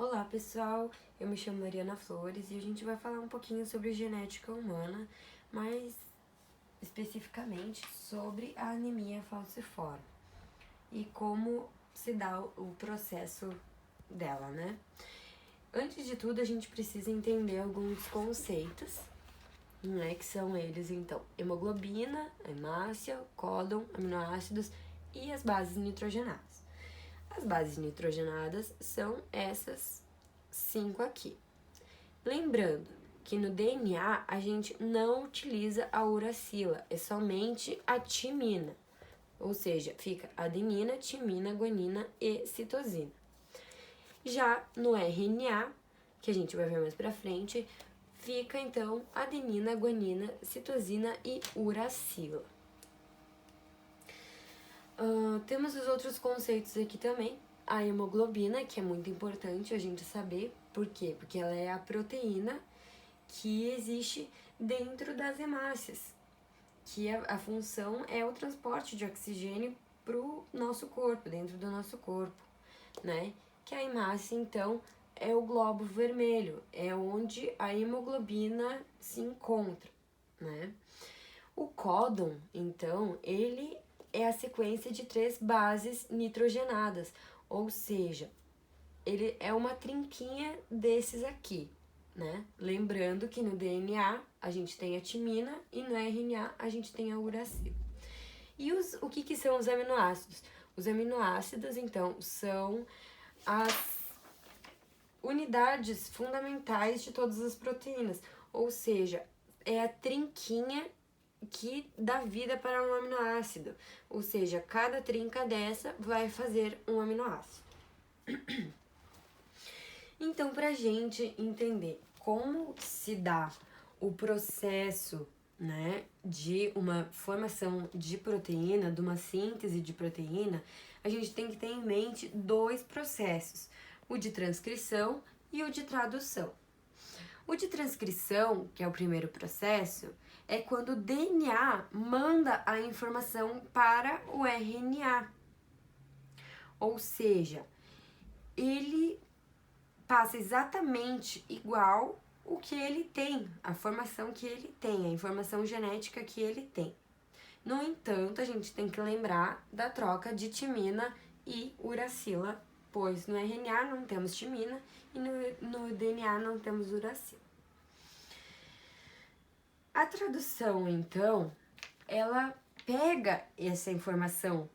Olá pessoal, eu me chamo Mariana Flores e a gente vai falar um pouquinho sobre genética humana, mais especificamente sobre a anemia falciforme e como se dá o processo dela, né? Antes de tudo, a gente precisa entender alguns conceitos, né? Que são eles, então, hemoglobina, hemácia, códon, aminoácidos e as bases nitrogenadas. As bases nitrogenadas são essas 5 aqui. Lembrando que no DNA a gente não utiliza a uracila, é somente a timina. Ou seja, fica adenina, timina, guanina e citosina. Já no RNA, que a gente vai ver mais pra frente, fica então adenina, guanina, citosina e uracila. Temos os outros conceitos aqui também. A hemoglobina, que é muito importante a gente saber. Por quê? Porque ela é a proteína que existe dentro das hemácias, que a função é o transporte de oxigênio para o nosso corpo, dentro do nosso corpo, né? Que a hemácia, então, é o globo vermelho, é onde a hemoglobina se encontra, né? O códon, então, ele é a sequência de 3 bases nitrogenadas, ou seja, ele é uma trinquinha desses aqui, né? Lembrando que no DNA a gente tem a timina e no RNA a gente tem a uracila. E o que são os aminoácidos? Os aminoácidos, então, são as unidades fundamentais de todas as proteínas, ou seja, é a trinquinha que dá vida para um aminoácido, ou seja, cada trinca dessa vai fazer um aminoácido. Então, para a gente entender como se dá o processo, né, de uma formação de proteína, de uma síntese de proteína, a gente tem que ter em mente 2 processos, o de transcrição e o de tradução. O de transcrição, que é o primeiro processo, é quando o DNA manda a informação para o RNA. Ou seja, ele passa exatamente igual o que ele tem, a formação que ele tem, a informação genética que ele tem. No entanto, a gente tem que lembrar da troca de timina e uracila, pois no RNA não temos timina e no DNA não temos uracila. A tradução, então, ela pega essa informação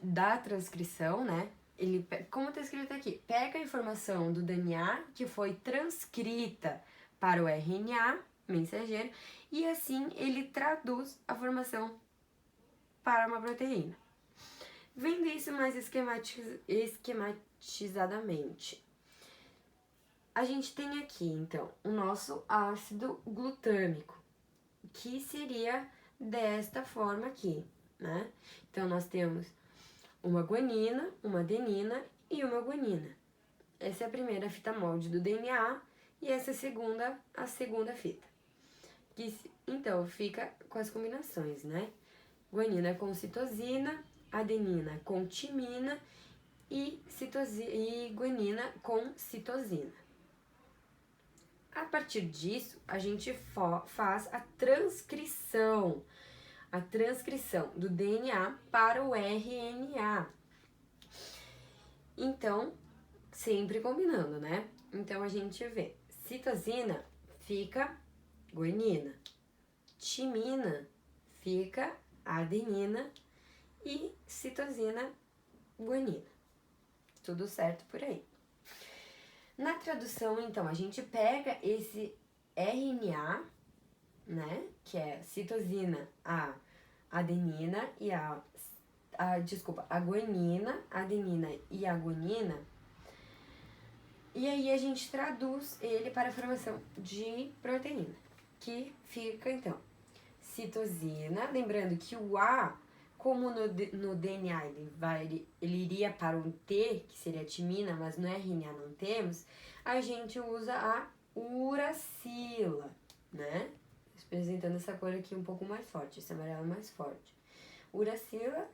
da transcrição, né? Ele, como está escrito aqui, pega a informação do DNA que foi transcrita para o RNA mensageiro e assim ele traduz a formação para uma proteína. Vendo isso mais esquematizadamente, a gente tem aqui então o nosso ácido glutâmico, que seria desta forma aqui, né? Então nós temos uma guanina, uma adenina e uma guanina. Essa é a primeira fita molde do DNA e essa é a segunda fita. Então, fica com as combinações, né? Guanina com citosina, adenina com timina e guanina com citosina. A partir disso, a gente faz a transcrição do DNA para o RNA. Então, sempre combinando, né? Então, a gente vê, citosina fica guanina, timina fica adenina e citosina, guanina. Tudo certo por aí. Na tradução, então, a gente pega esse RNA, né, que é citosina, a adenina e a guanina, adenina e a guanina, e aí a gente traduz ele para a formação de proteína, que fica, então, citosina, lembrando que o A, como no DNA ele iria para um T, que seria a timina, mas no RNA não temos, a gente usa a uracila, né? Apresentando essa cor aqui um pouco mais forte, esse amarelo mais forte. Uracila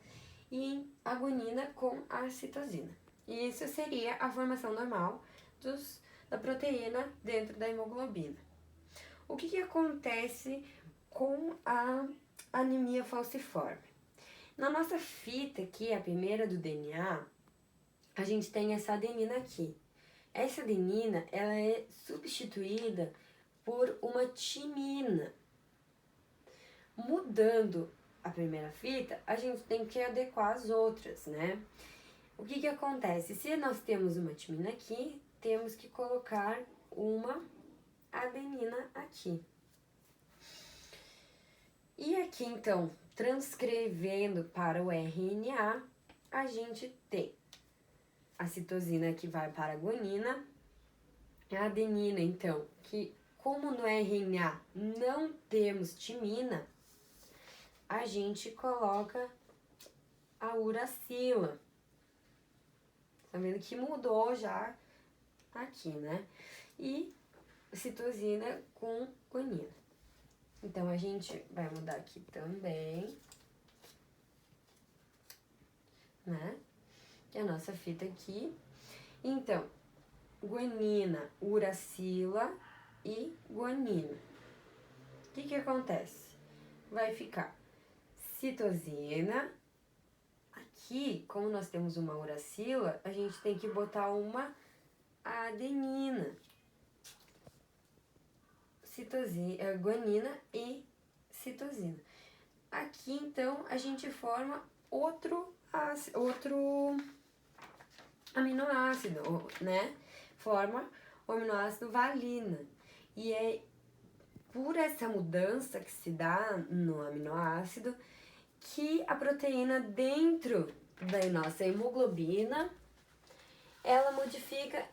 e a guanina com a citosina. E isso seria a formação normal da proteína dentro da hemoglobina. O que acontece com a anemia falciforme? Na nossa fita aqui, a primeira do DNA, a gente tem essa adenina aqui. Essa adenina, ela é substituída por uma timina. Mudando a primeira fita, a gente tem que adequar as outras, né? O que acontece? Se nós temos uma timina aqui, temos que colocar uma adenina aqui. E aqui, então, transcrevendo para o RNA, a gente tem a citosina que vai para a guanina, a adenina, então, que como no RNA não temos timina, a gente coloca a uracila. Tá vendo que mudou já aqui, né? E citosina com guanina. Então, a gente vai mudar aqui também, né? Que é a nossa fita aqui. Então, guanina, uracila e guanina. O que acontece? Vai ficar citosina. Aqui, como nós temos uma uracila, a gente tem que botar uma adenina. Citosina, guanina e citosina. Aqui, então, a gente forma outro aminoácido, né? Forma o aminoácido valina. E é por essa mudança que se dá no aminoácido que a proteína dentro da nossa hemoglobina, ela modifica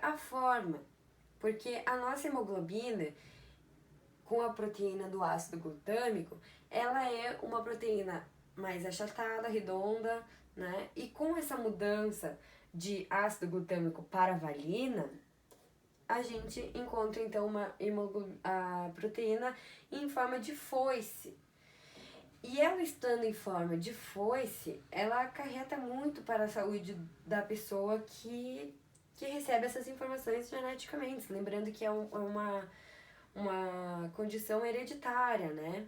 a forma. Porque a nossa hemoglobina, com a proteína do ácido glutâmico, ela é uma proteína mais achatada, redonda, né? E com essa mudança de ácido glutâmico para valina, a gente encontra então a proteína em forma de foice. E ela estando em forma de foice, ela acarreta muito para a saúde da pessoa que recebe essas informações geneticamente. Lembrando que é uma condição hereditária, né?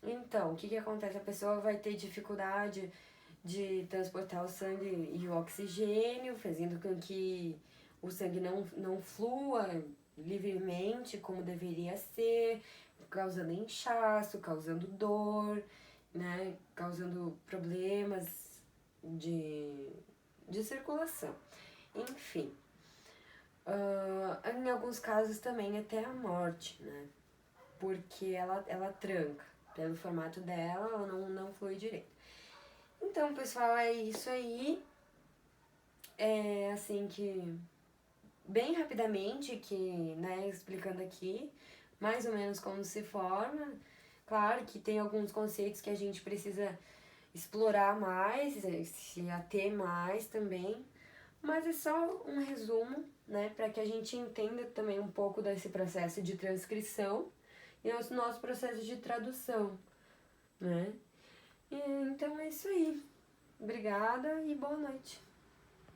Então, o que acontece? A pessoa vai ter dificuldade de transportar o sangue e o oxigênio, fazendo com que o sangue não flua livremente como deveria ser, causando inchaço, causando dor, né? Causando problemas de circulação. Enfim, em alguns casos também até a morte, né? Porque ela tranca. Pelo formato dela, ela não flui direito. Então, pessoal, é isso aí. É assim que, bem rapidamente, né, explicando aqui, mais ou menos como se forma. Claro que tem alguns conceitos que a gente precisa explorar mais, se ater mais também. Mas é só um resumo, né, para que a gente entenda também um pouco desse processo de transcrição e o nosso processo de tradução, né? Então é isso aí. Obrigada e boa noite.